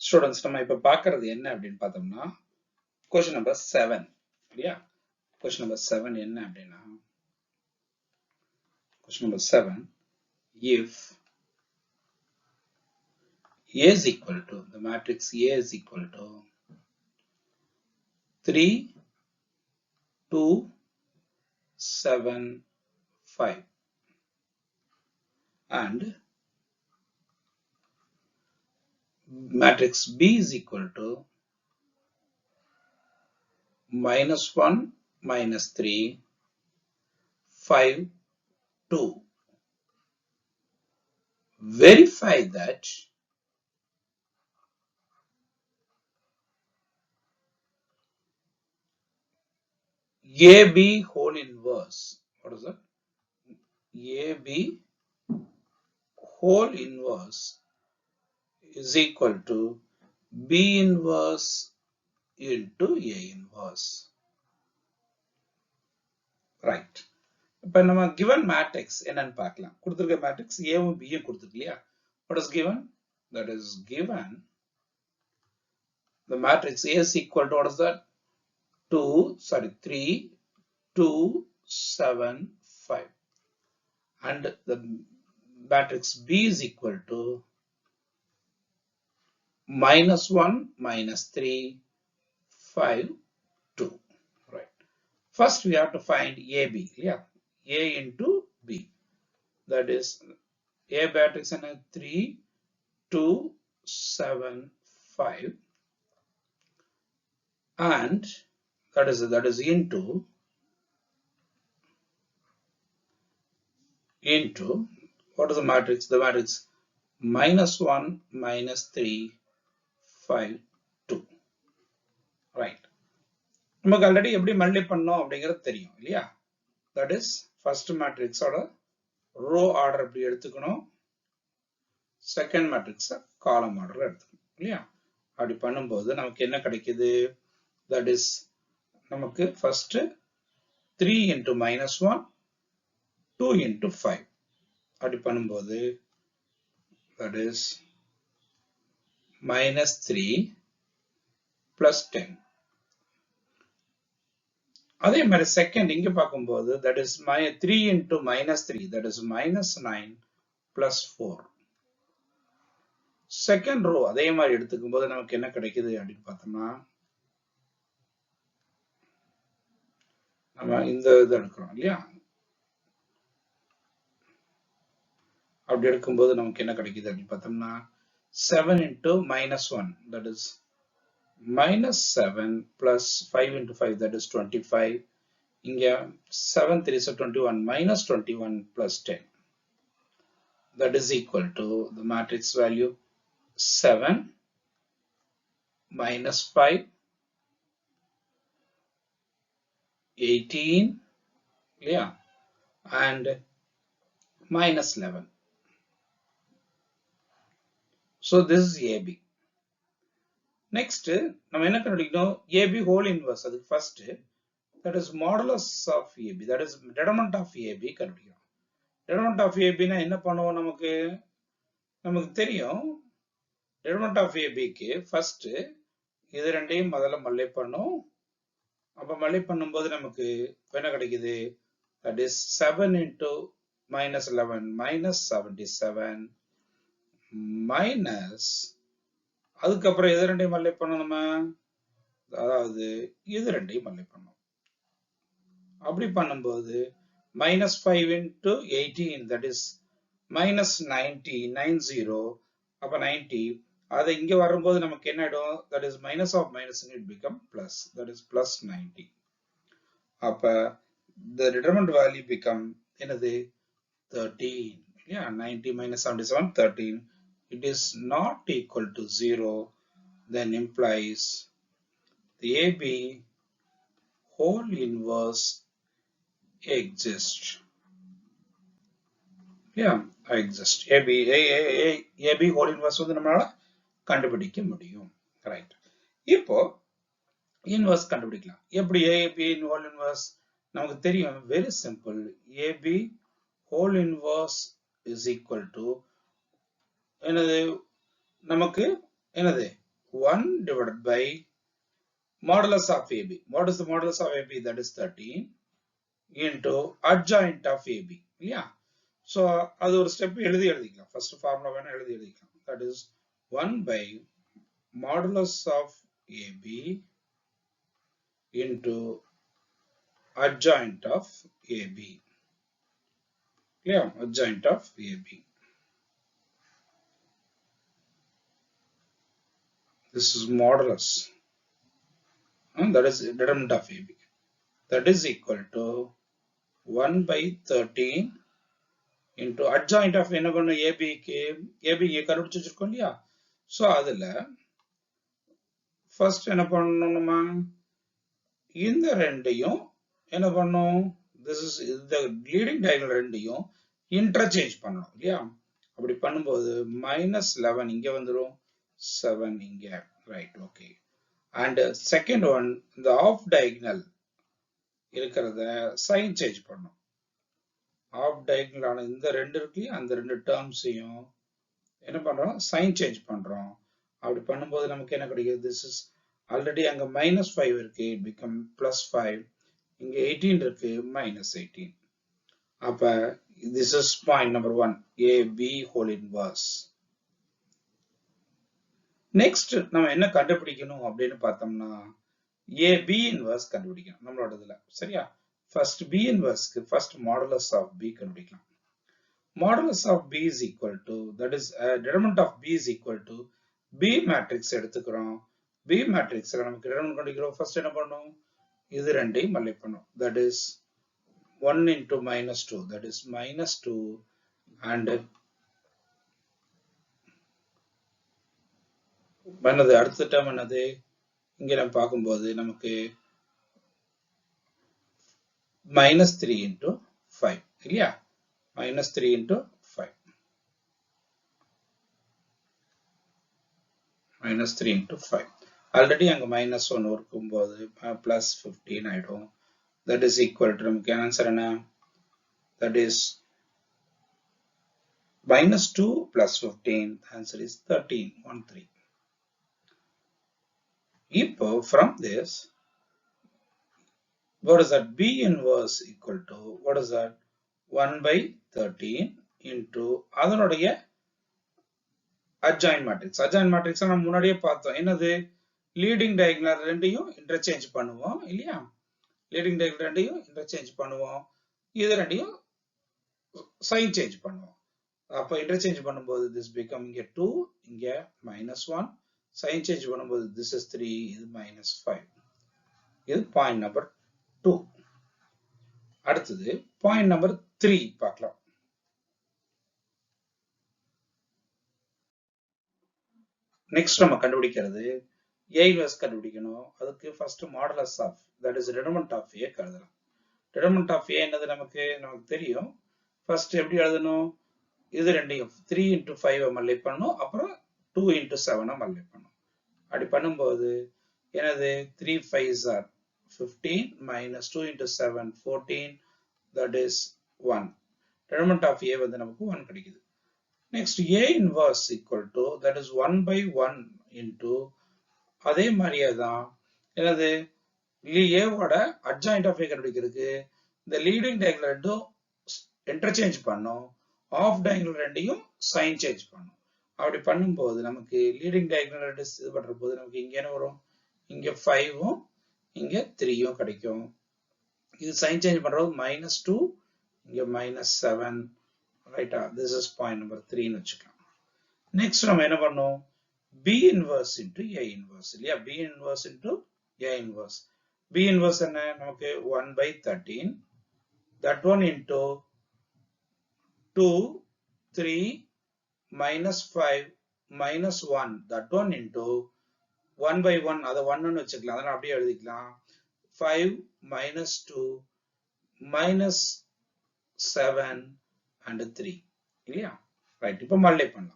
Students, நம்ம இப்ப பார்க்கிறது என்ன அப்படின்னு பார்த்தோம்னா question number 7 இல்லையா? question number 7 என்ன அப்படின்னா question number 7 if A is equal to the matrix A is equal to 3 2 7 5 and matrix B is equal to -1 -3 5 2. Verify that AB whole inverse, what is that? AB whole inverse is equal to B inverse into A inverse. Right. இப்போ நம்ம given matrix என்னன்னு பார்க்கலாம். கொடுத்திருக்க matrix A வும் B யும் கொடுத்திருக்கு இல்லையா? What is given? That is given the matrix A is equal to what is that? 3 2 7 5 and the matrix B is equal to -1 -3 5 2. Right. First we have to find AB. Yeah, A into B. That is A matrix and 3 2 7 5 and that is into what is the matrix? The matrix -1 -3 5 2. Right. நமக்கு already எப்படி multiply பண்ணோம் அப்படிங்கிறது தெரியும் இல்லையா? That is first matrix ஓட row order எப்படி எடுத்துக்கணும், second matrix column order எடுத்துக்கணும் இல்லையா? அப்படி பண்ணும்போது நமக்கு என்ன கிடைக்குது? That is நமக்கு first 3 into -1 2 into 5 அப்படி பண்ணும்போது that is -3 plus 10. அதே மாதிரி செகண்ட் இங்க பார்க்கும்போது that is 3 into -3 that is -9 plus 4. Second row அதே மாதிரி எடுத்துக்கும் போது நமக்கு என்ன கிடைக்குது அப்படின்னு பார்த்தோம்னா நம்ம இந்த இது எடுக்கிறோம் இல்லையா? அப்படி எடுக்கும்போது நமக்கு என்ன கிடைக்குது அப்படின்னு பார்த்தோம்னா 7 into -1 that is -7 plus 5 into 5 that is 25. இங்க 7 3 is 21 -21 plus 10 that is equal to the matrix value 7 minus 5 18 yeah and minus 11. So this is AB. Next நம்ம என்ன கண்டுபிடிக்கணும்? AB whole inverse. அது first that is modulus of AB, that is determinant of AB கண்டுபிடிக்கணும். determinant of AB னா என்ன பண்ணுவோம்? நமக்கு தெரியும் determinant of AB க்கு first இது ரெண்டையும் முதல்ல மல்டிப்ளை பண்ணும். அப்ப மல்டிப்ளை பண்ணும்போது நமக்கு என்ன கிடைக்குது? that is 7 into -11 minus 77 minus அதுக்கப்புறம் எது ரெண்டையும் மல்டிப்ளை பண்ணணும் நம்ம, அதாவது இது ரெண்டையும் மல்டிப்ளை பண்ணணும். அப்படி பண்ணும்போது -5 into 18 that is -90 90 அப்ப 90 அது இங்க வரும்போது நமக்கு என்ன ஆயிடும்? that is minus of minus it become plus, that is plus 90. அப்ப the determinant value become என்னது? 13. Yeah, 90 minus 77 13. It is not equal to 0, then implies the AB whole inverse exists. Yeah, exist. AB whole inverse வந்து நம்மளால கண்டுபிடிக்க முடியும். Right. இப்போ inverse கண்டுபிடிக்கலாம். எப்படி AB whole inverse? நமக்கு தெரியும், very simple. AB whole inverse is equal to என்னது? நமக்கு என்னது? 1 divided by modulus of AB. What is the modulus of AB? That is 13 into adjoint of AB. Yeah. So அது ஒரு step எழுதிக்கலாம். First formula வேணா எழுதிக்கலாம். That is 1 by modulus of AB into adjoint of AB. Yeah, adjoint of AB. This is modulus. And that is determinant of AB. That is equal to 1 by 13 into adjoint of என்ன பண்ணும் AB கண்டுபிடிச்சு வச்சிருக்கோம் இல்லையா? So அதுல first என்ன பண்ணணுமா? இந்த ரெண்டையும் என்ன பண்ணும்? This is the leading diagonal ரெண்டையும் interchange பண்ணணும் இல்லையா? அப்படி பண்ணும்போது -11 இங்க வந்துரும், 7 இங்க. Right, okay. And second one, the off diagonal இருக்கிறத sign change பண்ணணும். ஆஃப் diagonal ஆன இந்த ரெண்டு இருக்கு, அந்த ரெண்டு டேர்ம்ஸையும் என்ன பண்றோம்? சைன் சேஞ்ச் பண்றோம். அப்படி பண்ணும்போது நமக்கு என்ன கிடைக்குது? This is already அங்க -5 இருக்கு, it become +5. இங்க 18 இருக்கு, -18. அப்ப this is point number 1, AB whole inverse. Next நம்ம என்ன கண்டுபிடிக்கணும் அப்படின்னு பார்த்தோம்னா AB inverse கண்டுபிடிக்கணும் நம்மளோட இதுல. சரியா? First B inverse க்கு first modulus of B கண்டுபிடிக்கலாம். Modulus of B is equal to, that is determinant of B is equal to B matrix எடுத்துக்கிறோம். B matrix நமக்கு determinant கண்டுபிடிக்கிறோம். First என்ன பண்ணணும்? இது ரெண்டையும் மல்டிப்ளை பண்ணணும். That is 1 into -2, that is -2, and என்னது அடுத்த டேர்ம் என்னது? இங்க நம்ம பார்க்கும்போது நமக்கு -3 into 5 இல்லையா? -3 into 5. -3 into 5. ஆல்ரெடி அங்க -1 இருக்கும்போது +15 ஆயிடும். That is equal to நமக்கு ஆன்சர் என்ன? That is -2 plus 15. The answer is 13. 13. இப்போ from this, what is that? B inverse equal to, what is that? 1 by 13 into அதனுடைய adjoint matrix. Adjoint matrix நம்ம முன்னாடியே பார்த்தோம். என்னது? leading diagonal ரெண்டையும் interchange பண்ணுவோம் இல்லையா? leading diagonal ரெண்டையும் interchange பண்ணுவோம். இது ரெண்டையும் sign change பண்ணுவோம். அப்ப interchange பண்ணும்போது this become இங்க 2, இங்க -1. sign change பண்ணும்போது this is 3, இது -5. இது point number 2. அடுத்தது point number 3 பார்க்கலாம். நெக்ஸ்ட் நம்ம கண்டுபிடிக்கிறது A inverse கண்டுபிடிக்கணும். அதுக்கு first modulus of, that is determinant of A எழுதலாம். determinant of A என்னது நமக்கு தெரியும். first எப்படி எழுதணும்? இது ரெண்டையும் 3 into 5 மல்டிப்ளை பண்ணணும், அப்புறம் 2 into 7 மல்டிப்ளை பண்ணணும். அப்படி பண்ணும்போது என்னது? 3 5s are 15 minus 2 into 7 14, that is 1. determinant of A வந்து நமக்கு 1 கிடைக்குது. next A inverse equal to, that is 1 by 1 into அதே மாதிரியே தான் என்னது? A ஓட adjoint of A கண்டுபிடிக்கிறதுக்கு இந்த leading diagonal ரெண்டும் interchange பண்ணோம், ஆஃப் diagonal ரெண்டையும் sign change பண்ணோம். அப்படி பண்ணும்போது நமக்கு leading diagonal ரெண்டு இது பண்ற போது நமக்கு இங்க என்ன வரும்? இங்க 5ம் இங்க 3ம் கிடைக்கும். இது sign change பண்றது -2, இங்க -7. ரைட்டா? This is point number 3 ன்னு வச்சுக்கலாம். நெக்ஸ்ட் நம்ம என்ன பண்ணோம்? B inverse into A inverse இல்லையா? B inverse into A inverse. B inverse என்ன? நமக்கு 1 by 13, that one into 2 3 -5 -1, that one into 1 by 1, அதை 1 ன்னு வச்சுக்கலாம். அதனால அப்படியே எழுதிக்கலாம். 5 -2 -7 and 3 இல்லையா? ரைட். இப்போ மல்டிப்ளை பண்ணலாம்.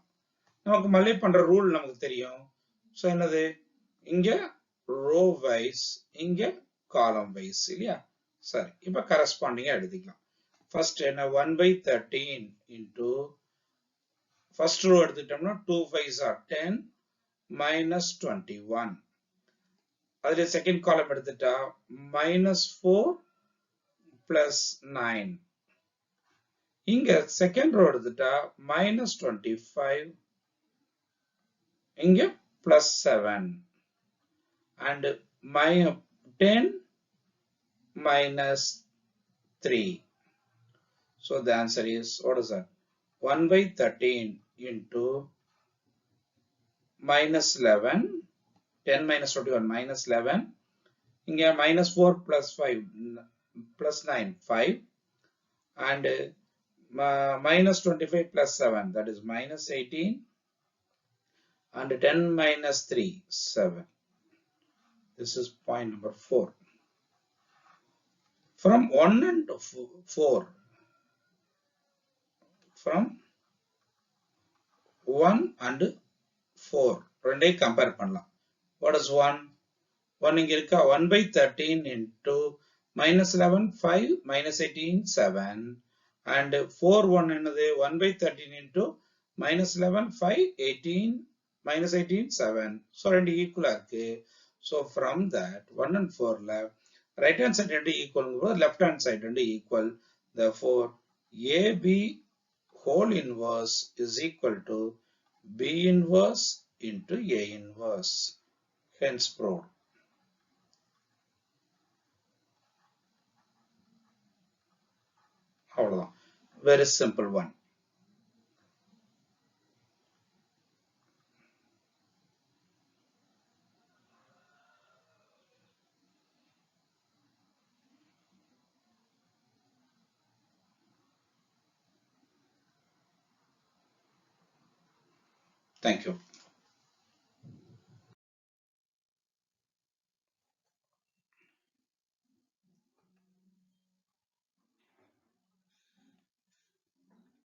நமக்கு மல்டிப்ளை பண்ற ரூல் நமக்கு தெரியும். சோ என்னது? இங்க ரோ வைஸ், இங்க காலம் வைஸ் இல்லையா? சரி, இப்போ கரஸ்பாண்டிங்கா எழுதிக்கலாம். ஃபர்ஸ்ட் என்ன? 1 by 13 into ஃபர்ஸ்ட் ரோ எடுத்துட்டோம்னா 2 5s are 10 minus 21. அதிலே second column எடுத்துட்டா minus 4 plus 9. இங்க second row எடுத்துட்டா minus 25. இங்க plus 7. And 10 minus 3. So the answer is, what is that? 1 by 13 into minus 11. 10 minus 21 minus 11. Inga minus 4 plus 5 plus 9 5. And minus 25 plus 7, that is minus 18. And 10 minus 3 7. This is point number 4. From 1 and 4. From 1 and 4 ரெண்டை compare பண்ணலாம். What is 1? 1 இங்க இருக்கா 1 by 13 into minus 11 5 minus 18 7 and 4 1 என்னது 1 by 13 into minus 11 5 18 minus 18 7. So ரெண்டு ஈக்குவலா இருக்கு. So from that 1 and 4 ல right hand side ரெண்டு equal left hand side ரெண்டு equal. Therefore AB whole inverse is equal to B inverse into A inverse. Hence proved. அவ்வளவுதான். Very simple one. Thank you.